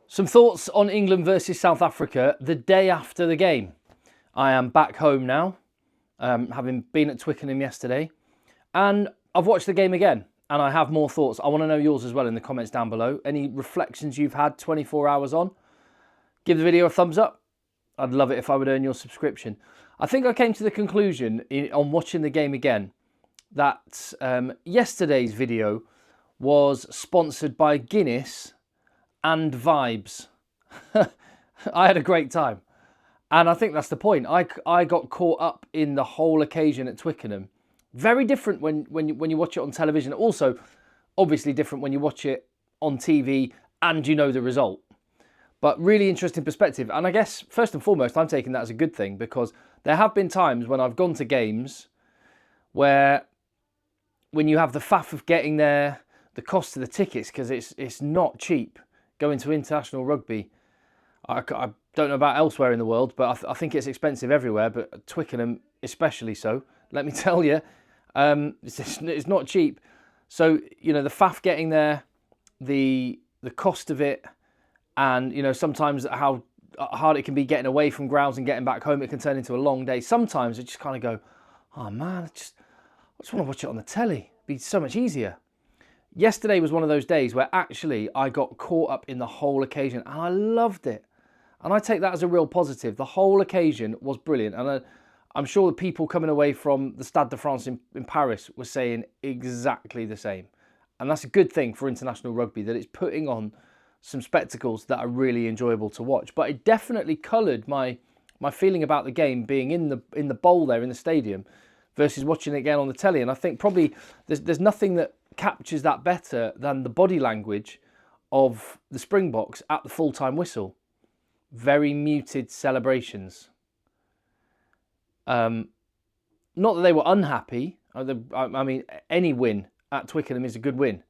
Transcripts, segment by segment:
Some thoughts on England versus South Africa the day after the game. I am back home now, having been at Twickenham yesterday, and I've watched the game again, and I have more thoughts. I want to know yours as well in the comments down below. Any reflections you've had 24 hours on? Give the video a thumbs up. I'd love it if I would earn your subscription. I think I came to the conclusion on watching the game again that yesterday's video was sponsored by Guinness and vibes. I had a great time, and I think that's the point. I got caught up in the whole occasion at Twickenham. Very different when you watch it on television. Also, obviously different when you watch it on TV and you know the result. But really interesting perspective. And I guess first and foremost, I'm taking that as a good thing, because there have been times when I've gone to games where when you have the faff of getting there, the cost of the tickets, because it's not cheap. Going to international rugby, I don't know about elsewhere in the world, but I think it's expensive everywhere, but Twickenham especially so. Let me tell you, it's not cheap. So, you know, the faff getting there, the cost of it, and, you know, sometimes how hard it can be getting away from grounds and getting back home. It can turn into a long day. Sometimes I just kind of go, oh man, I just want to watch it on the telly. It'd be so much easier. Yesterday was one of those days where actually I got caught up in the whole occasion, and I loved it. And I take that as a real positive. The whole occasion was brilliant. And I'm sure the people coming away from the Stade de France in Paris were saying exactly the same. And that's a good thing for international rugby, that it's putting on some spectacles that are really enjoyable to watch. But it definitely coloured my feeling about the game being in the bowl there in the stadium versus watching it again on the telly. And I think probably there's nothing that captures that better than the body language of the Springboks at the full-time whistle. Very muted celebrations. Not that they were unhappy. I mean, any win at Twickenham is a good win.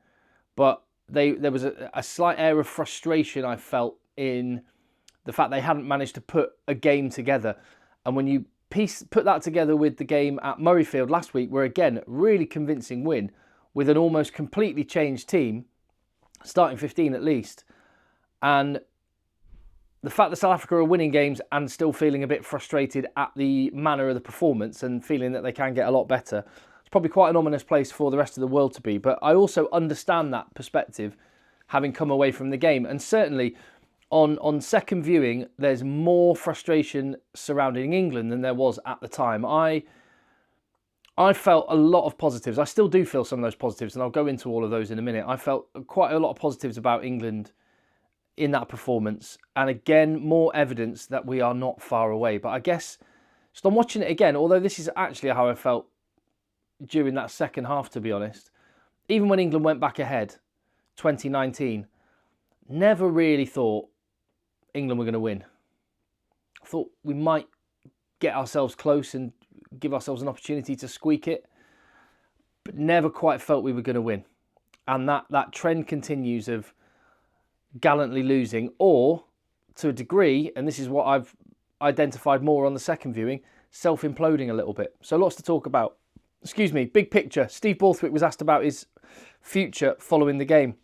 But there was a slight air of frustration I felt in the fact they hadn't managed to put a game together. And when you put that together with the game at Murrayfield last week, where again, really convincing win, with an almost completely changed team, starting 15 at least, and the fact that South Africa are winning games and still feeling a bit frustrated at the manner of the performance and feeling that they can get a lot better, it's probably quite an ominous place for the rest of the world to be. But I also understand that perspective, having come away from the game. And certainly on second viewing, there's more frustration surrounding England than there was at the time. I felt a lot of positives. I still do feel some of those positives, and I'll go into all of those in a minute. I felt quite a lot of positives about England in that performance. And again, more evidence that we are not far away. But I guess, just on watching it again, although this is actually how I felt during that second half, to be honest, even when England went back ahead, 2019, never really thought England were going to win. I thought we might get ourselves close and give ourselves an opportunity to squeak it, but never quite felt we were going to win. And that trend continues of gallantly losing, or to a degree, and this is what I've identified more on the second viewing, self-imploding a little bit. So lots to talk about. Excuse me, big picture. Steve Borthwick was asked about his future following the game.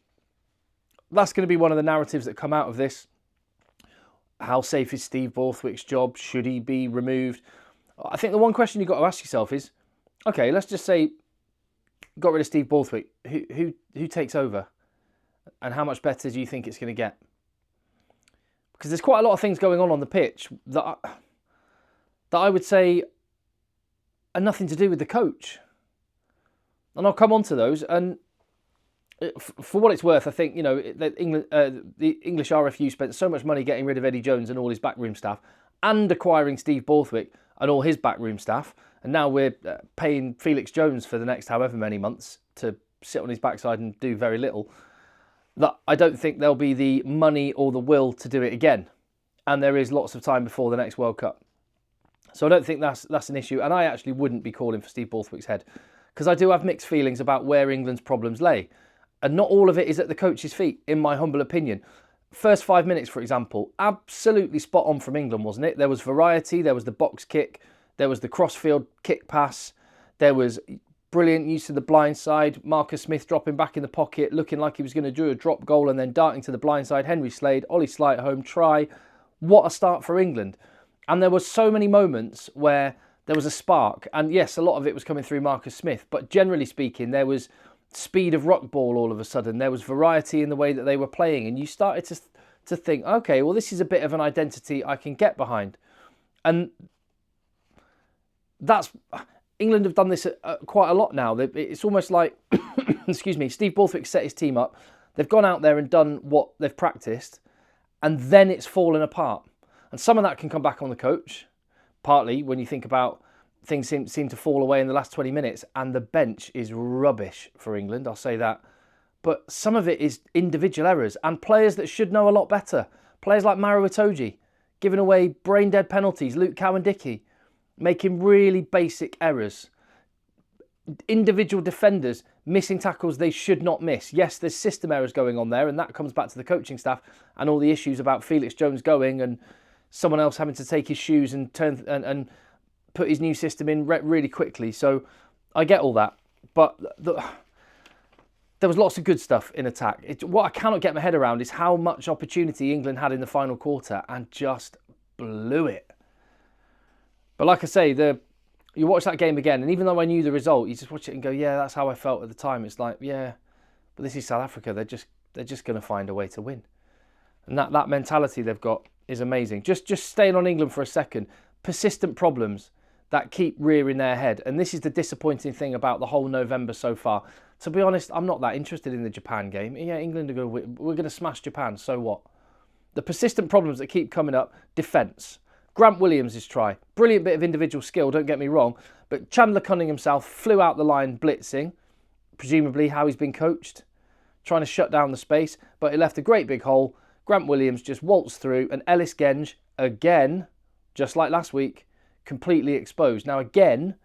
That's going to be one of the narratives that come out of this. How safe is Steve Borthwick's job? Should he be removed? I think the one question you've got to ask yourself is, okay, let's just say got rid of Steve Borthwick. Who takes over? And how much better do you think it's going to get? Because there's quite a lot of things going on the pitch that I would say are nothing to do with the coach. And I'll come on to those. And for what it's worth, I think, you know, the English RFU spent so much money getting rid of Eddie Jones and all his backroom staff, and acquiring Steve Borthwick and all his backroom staff. And now we're paying Felix Jones for the next however many months to sit on his backside and do very little. That I don't think there'll be the money or the will to do it again. And there is lots of time before the next World Cup. So I don't think that's an issue. And I actually wouldn't be calling for Steve Borthwick's head, because I do have mixed feelings about where England's problems lay. And not all of it is at the coach's feet, in my humble opinion. First 5 minutes, for example, absolutely spot on from England, wasn't it? There was variety, there was the box kick, there was the crossfield kick pass, there was brilliant use of the blind side. Marcus Smith dropping back in the pocket, looking like he was going to do a drop goal and then darting to the blind side. Henry Slade, Ollie Slight home, try. What a start for England. And there were so many moments where there was a spark. And yes, a lot of it was coming through Marcus Smith. But generally speaking, there was speed of ruck ball all of a sudden. There was variety in the way that they were playing. And you started to think, okay, well, this is a bit of an identity I can get behind. And that's... England have done this quite a lot now. It's almost like, excuse me, Steve Borthwick set his team up. They've gone out there and done what they've practiced. And then it's fallen apart. And some of that can come back on the coach. Partly when you think about things seem to fall away in the last 20 minutes. And the bench is rubbish for England, I'll say that. But some of it is individual errors. And players that should know a lot better. Players like Maro Itoje, giving away brain-dead penalties. Luke Cowan-Dickey, making really basic errors. Individual defenders missing tackles they should not miss. Yes, there's system errors going on there, and that comes back to the coaching staff and all the issues about Felix Jones going and someone else having to take his shoes and turn and put his new system in really quickly. So I get all that, but there was lots of good stuff in attack. What I cannot get my head around is how much opportunity England had in the final quarter and just blew it. But like I say, you watch that game again, and even though I knew the result, you just watch it and go, yeah, that's how I felt at the time. It's like, yeah, but this is South Africa. They're just going to find a way to win. And that mentality they've got is amazing. Just staying on England for a second. Persistent problems that keep rearing their head. And this is the disappointing thing about the whole November so far. To be honest, I'm not that interested in the Japan game. Yeah, England are going to win. We're going to smash Japan, so what? The persistent problems that keep coming up, defence. Grant Williams' try. Brilliant bit of individual skill, don't get me wrong. But Chandler Cunningham himself flew out the line blitzing, presumably how he's been coached, trying to shut down the space, but it left a great big hole. Grant Williams just waltzed through, and Ellis Genge, again, just like last week, completely exposed. Now again,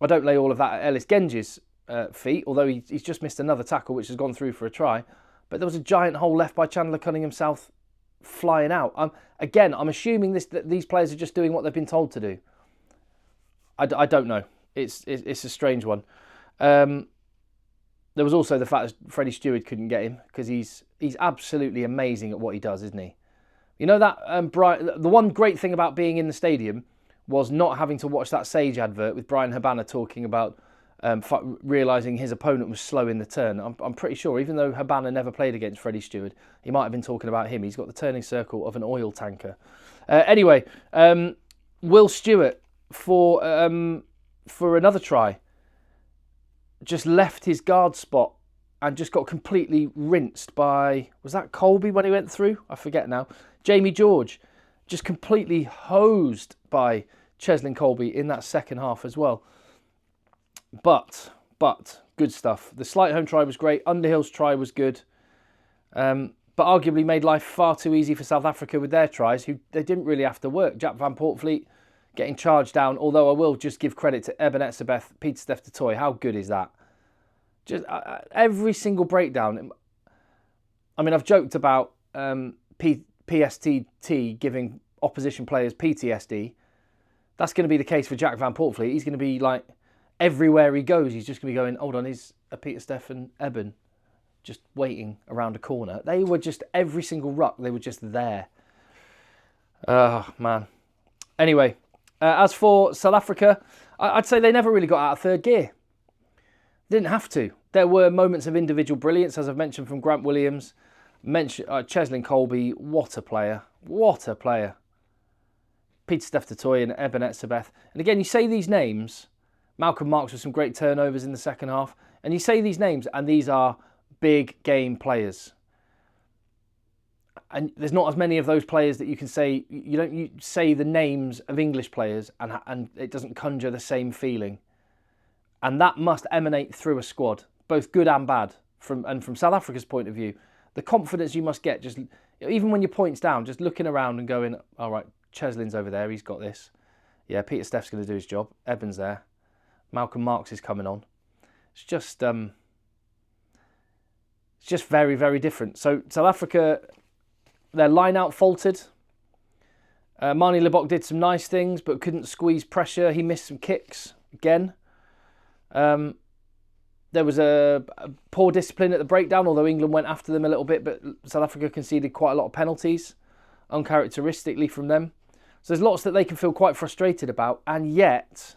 I don't lay all of that at Ellis Genge's feet, although he's just missed another tackle which has gone through for a try. But there was a giant hole left by Chandler Cunningham himself flying out. Again, I'm assuming that these players are just doing what they've been told to do. I don't know. It's a strange one. There was also the fact that Freddie Steward couldn't get him because he's absolutely amazing at what he does, isn't he? You know that the one great thing about being in the stadium was not having to watch that Sage advert with Brian Habana talking about realising his opponent was slow in the turn. I'm pretty sure, even though Habana never played against Freddie Steward, he might have been talking about him. He's got the turning circle of an oil tanker. Anyway, Will Stewart for another try just left his guard spot and just got completely rinsed by, was that Colby when he went through? I forget now. Jamie George just completely hosed by Cheslin Colby in that second half as well. But good stuff. The Slight home try was great. Underhill's try was good. But arguably made life far too easy for South Africa with their tries, who they didn't really have to work. Jack van Poortvliet getting charged down, although I will just give credit to Eben Etzebeth, Pieter-Steph du Toit. How good is that? Just every single breakdown. I mean, I've joked about PSTT giving opposition players PTSD. That's going to be the case for Jack van Poortvliet. He's going to be like, everywhere he goes, he's just going to be going, hold on, is Pieter-Steph and Eben just waiting around a corner? They were just, every single ruck, they were just there. Oh, man. Anyway, as for South Africa, I'd say they never really got out of third gear. Didn't have to. There were moments of individual brilliance, as I've mentioned, from Grant Williams. Cheslin Colby, what a player. What a player. Pieter-Steph du Toit and Eben Etzebeth. And again, you say these names, Malcolm Marks with some great turnovers in the second half, and you say these names, and these are big game players. And there's not as many of those players that you can say, you say the names of English players and it doesn't conjure the same feeling. And that must emanate through a squad, both good and bad. From South Africa's point of view, the confidence you must get, just even when your point's down, just looking around and going, all right, Cheslin's over there, he's got this. Yeah, Pieter-Steph's going to do his job. Eben's there. Malcolm Marks is coming on. It's just very, very different. So South Africa, their line-out faltered. Marnie Lebok did some nice things, but couldn't squeeze pressure. He missed some kicks again. There was a poor discipline at the breakdown, although England went after them a little bit, but South Africa conceded quite a lot of penalties, uncharacteristically from them. So there's lots that they can feel quite frustrated about, and yet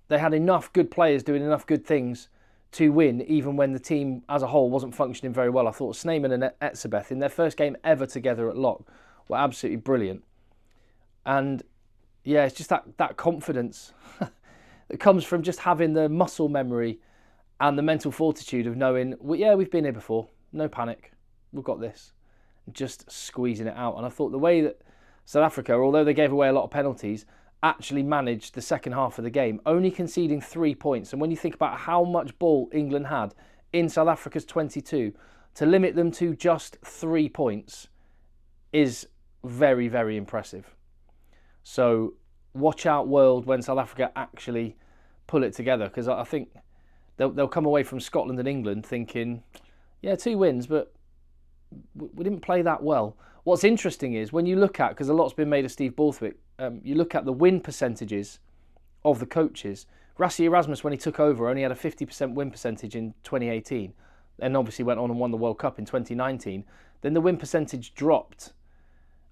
they had enough good players doing enough good things to win, even when the team as a whole wasn't functioning very well. I thought Sneijman and Etzebeth, in their first game ever together at lock, were absolutely brilliant. And yeah, it's just that confidence that comes from just having the muscle memory and the mental fortitude of knowing, well, yeah, we've been here before, no panic, we've got this, just squeezing it out. And I thought the way that South Africa, although they gave away a lot of penalties, actually managed the second half of the game, only conceding 3 points. And when you think about how much ball England had in South Africa's 22, to limit them to just 3 points is very, very impressive. So watch out, world, when South Africa actually pull it together, because I think they'll come away from Scotland and England thinking, yeah, 2 wins, but we didn't play that well. What's interesting is when you look at, because a lot's been made of Steve Borthwick, you look at the win percentages of the coaches. Rassie Erasmus, when he took over, only had a 50% win percentage in 2018, and obviously went on and won the World Cup in 2019. Then the win percentage dropped.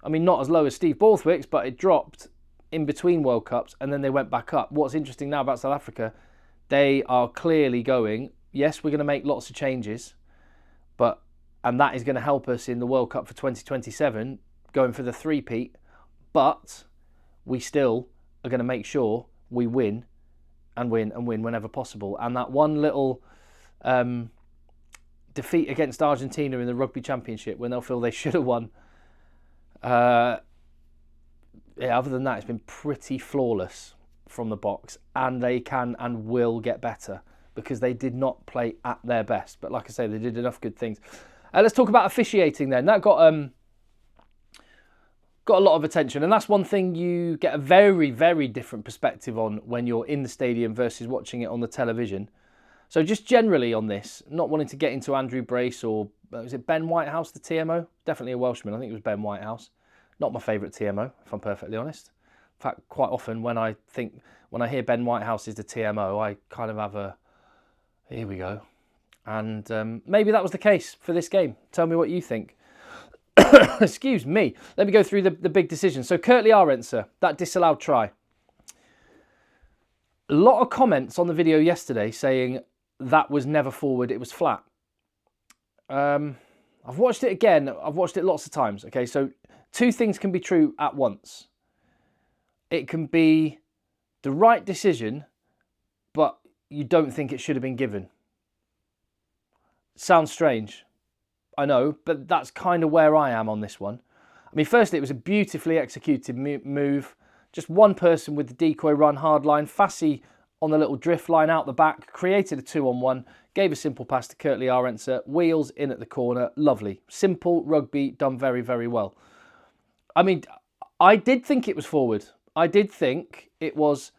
I mean, not as low as Steve Borthwick's, but it dropped in between World Cups, and then they went back up. What's interesting now about South Africa, they are clearly going, yes, we're going to make lots of changes, and that is going to help us in the World Cup for 2027, going for the three-peat, but we still are going to make sure we win and win and win whenever possible. And that one little defeat against Argentina in the Rugby Championship, when they'll feel they should have won, other than that, it's been pretty flawless from the box, and they can and will get better because they did not play at their best. But like I say, they did enough good things. Let's talk about officiating then. That got a lot of attention, and that's one thing you get a very, very different perspective on when you're in the stadium versus watching it on the television. So just generally on this, not wanting to get into Andrew Brace or, was it Ben Whitehouse, the TMO? Definitely a Welshman. I think it was Ben Whitehouse. Not my favourite TMO, if I'm perfectly honest. In fact, quite often when I hear Ben Whitehouse is the TMO, I kind of have a, here we go. And maybe that was the case for this game. Tell me what you think. Excuse me. Let me go through the big decisions. So Kurtley Arendse, that disallowed try. A lot of comments on the video yesterday saying that was never forward, it was flat. I've watched it again. I've watched it lots of times. Okay, so 2 things can be true at once. It can be the right decision, but you don't think it should have been given. Sounds strange, I know, but that's kind of where I am on this one. I mean, firstly, it was a beautifully executed move. Just one person with the decoy run hard line. Fassi on the little drift line out the back, created a 2-on-1, gave a simple pass to Kurtley Arendse, wheels in at the corner. Lovely. Simple rugby, done very, very well. I mean, I did think it was forward. I did think it was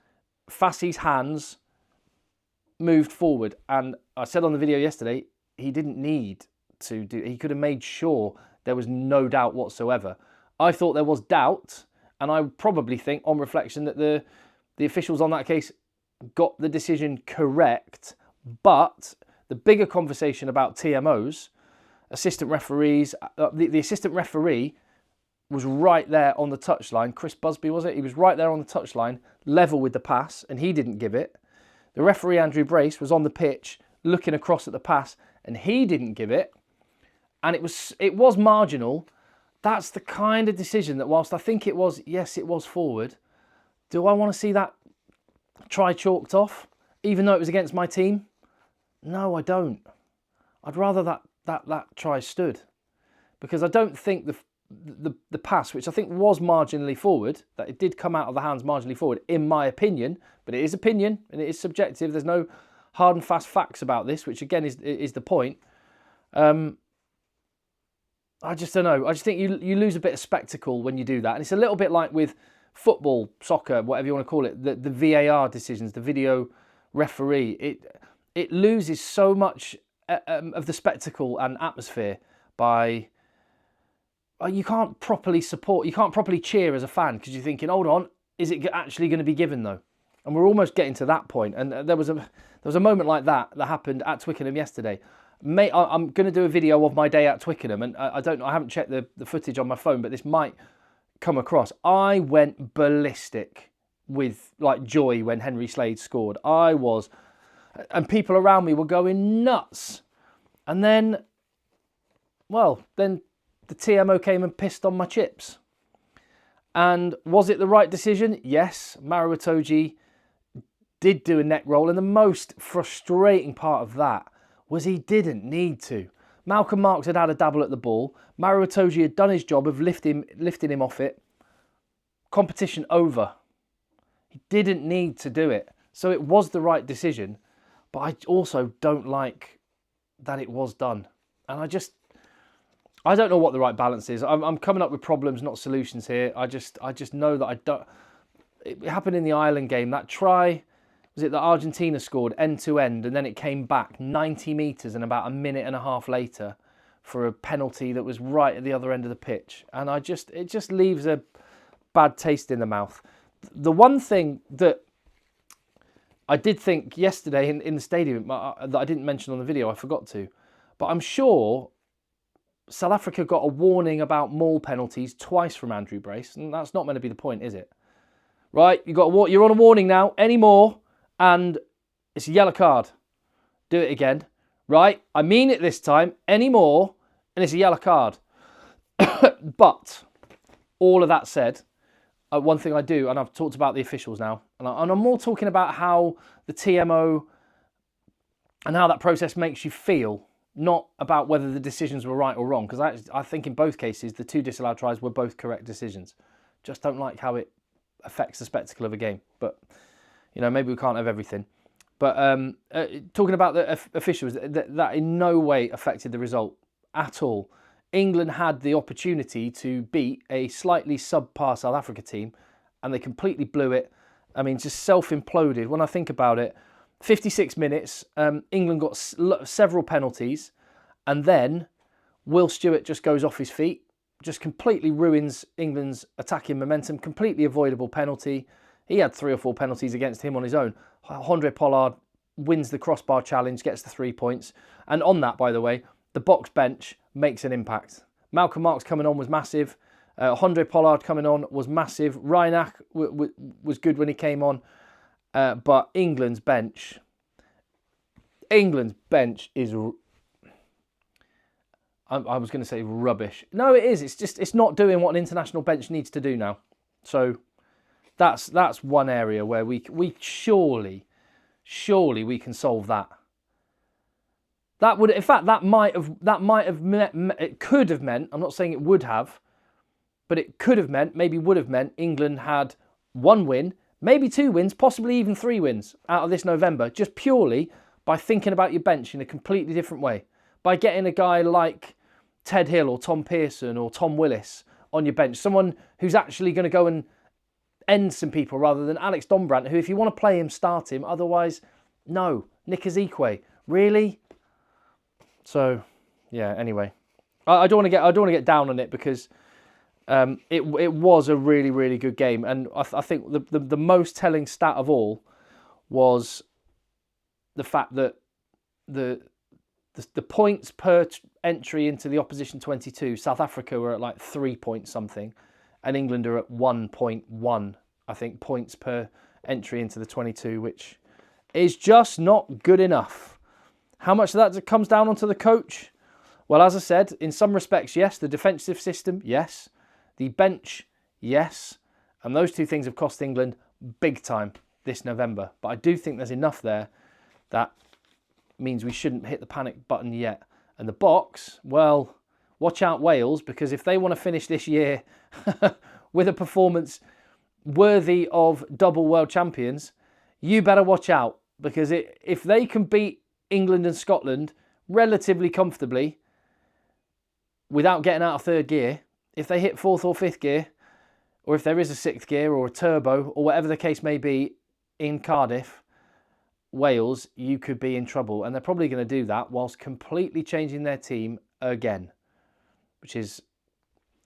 Fassi's hands moved forward. And I said on the video yesterday, he didn't need to do, he could have made sure there was no doubt whatsoever. I thought there was doubt, and I probably think on reflection that the officials on that case got the decision correct. But the bigger conversation about TMOs, assistant referees, the assistant referee was right there on the touchline. Chris Busby, was it? He was right there on the touchline, level with the pass, and he didn't give it. The referee, Andrew Brace, was on the pitch looking across at the pass, and he didn't give it. And it was marginal. That's the kind of decision that, whilst I think it was, yes, it was forward, do I want to see that try chalked off, even though it was against my team? No, I don't. I'd rather that try stood, because I don't think the pass, which I think was marginally forward, that it did come out of the hands marginally forward, in my opinion, but it is opinion and it is subjective. There's no hard and fast facts about this, which again is the point. I just don't know. I just think you lose a bit of spectacle when you do that. And it's a little bit like with football, soccer, whatever you want to call it, the VAR decisions, the video referee. It loses so much of the spectacle and atmosphere by... You can't properly support, you can't properly cheer as a fan because you're thinking, hold on, is it actually going to be given though? And we're almost getting to that point. And there was a moment like that happened at Twickenham yesterday. Mate, I'm going to do a video of my day at Twickenham, and I don't know, I haven't checked the footage on my phone, but this might come across. I went ballistic with like joy when Henry Slade scored. I was, and people around me were going nuts. And then, well, then the TMO came and pissed on my chips. And was it the right decision? Yes, Maro Itoje did do a neck roll, and the most frustrating part of that was he didn't need to. Malcolm Marks had had a dabble at the ball. Maro Itoje had done his job of lifting him off it. Competition over. He didn't need to do it. So it was the right decision, but I also don't like that it was done. And I don't know what the right balance is. I'm coming up with problems, not solutions here. I just know that I don't. It happened in the Ireland game. That try, was it that Argentina scored end to end, and then it came back 90 metres and about a minute and a half later for a penalty that was right at the other end of the pitch. And it just leaves a bad taste in the mouth. The one thing that I did think yesterday in the stadium that I didn't mention on the video, I forgot to, but I'm sure South Africa got a warning about maul penalties twice from Andrew Brace, and that's not meant to be the point, is it? Right, you're on a warning now. Any more, and it's a yellow card. Do it again. Right, I mean it this time. Any more, and it's a yellow card. But all of that said, one thing I do, and I've talked about the officials now, and I'm more talking about how the TMO and how that process makes you feel, not about whether the decisions were right or wrong, because I think in both cases, the two disallowed tries were both correct decisions. Just don't like how it affects the spectacle of a game. But, you know, maybe we can't have everything. But talking about the officials, that in no way affected the result at all. England had the opportunity to beat a slightly subpar South Africa team, and they completely blew it. I mean, just self-imploded. When I think about it, 56 minutes, England got several penalties, and then Will Stewart just goes off his feet, just completely ruins England's attacking momentum, completely avoidable penalty. He had 3 or 4 penalties against him on his own. Handré Pollard wins the crossbar challenge, gets the 3 points. And on that, by the way, the box bench makes an impact. Malcolm Marks coming on was massive. Handré Pollard coming on was massive. Reinach was good when he came on. But England's bench is, I was going to say rubbish. No, it is. It's not doing what an international bench needs to do now. So that's one area where we surely we can solve that. That would, in fact, that might have meant, it could have meant, I'm not saying it would have, but it could have meant, maybe would have meant England had 1 win, maybe 2 wins, possibly even 3 wins out of this November, just purely by thinking about your bench in a completely different way. By getting a guy like Ted Hill or Tom Pearson or Tom Willis on your bench, someone who's actually going to go and end some people rather than Alex Dombrandt, who, if you want to play him, start him. Otherwise, no. Nick Ezekwe, really? So, yeah. Anyway, I don't want to get down on it, because it was a really, really good game, and I think the most telling stat of all was the fact that the points per entry into the opposition 22, South Africa were at like 3 point something, and England are at 1.1, I think, points per entry into the 22, which is just not good enough. How much of that comes down onto the coach? Well, as I said, in some respects, yes. The defensive system, yes. The bench, yes. And those 2 things have cost England big time this November. But I do think there's enough there that means we shouldn't hit the panic button yet. And the box, well, watch out Wales, because if they want to finish this year with a performance worthy of double world champions, you better watch out. Because if they can beat England and Scotland relatively comfortably without getting out of 3rd gear, if they hit 4th or 5th gear, or if there is a 6th gear or a turbo or whatever the case may be in Cardiff, Wales, you could be in trouble. And they're probably going to do that whilst completely changing their team again, which is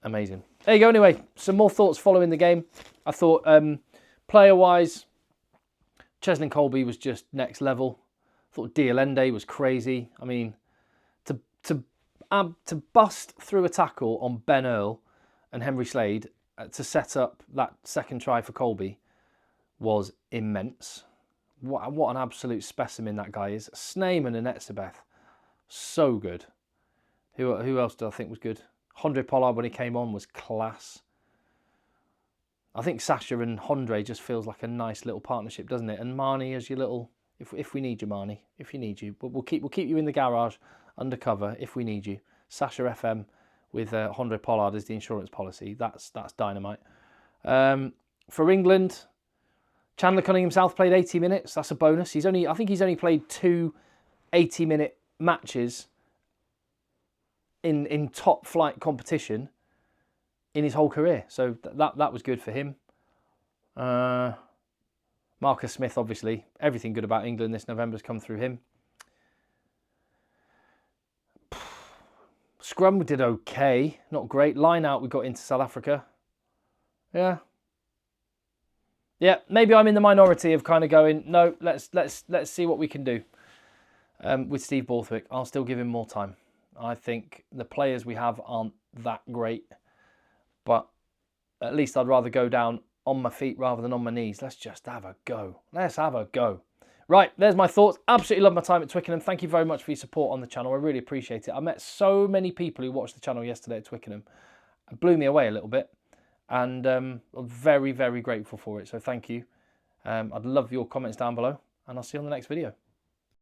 amazing. There you go. Anyway, some more thoughts following the game. I thought player-wise, Cheslin Colby was just next level. I thought Dialende was crazy. I mean, to bust through a tackle on Ben Earl and Henry Slade to set up that second try for Colby was immense. What an absolute specimen that guy is. Sneyman and Etzebeth, so good. Who else do I think was good? Hondre Pollard, when he came on, was class. I think Sasha and Hondre just feels like a nice little partnership, doesn't it? And Marnie as your little, if we need you, Marnie, if you need you, but we'll keep you in the garage undercover if we need you. Sasha FM with Hondre Pollard as the insurance policy. That's dynamite. For England, Chandler Cunningham South played 80 minutes. That's a bonus. I think he's only played 2 80-minute matches in top flight competition in his whole career. So that was good for him. Marcus Smith, obviously. Everything good about England this November has come through him. Scrum, we did okay. Not great. Line out, we got into South Africa. Yeah, maybe I'm in the minority of kind of going, no, let's see what we can do with Steve Borthwick. I'll still give him more time. I think the players we have aren't that great, but at least I'd rather go down on my feet rather than on my knees. Let's just have a go. Let's have a go. Right, there's my thoughts. Absolutely love my time at Twickenham. Thank you very much for your support on the channel. I really appreciate it. I met so many people who watched the channel yesterday at Twickenham. It blew me away a little bit. And I'm very, very grateful for it. So thank you. I'd love your comments down below. And I'll see you on the next video.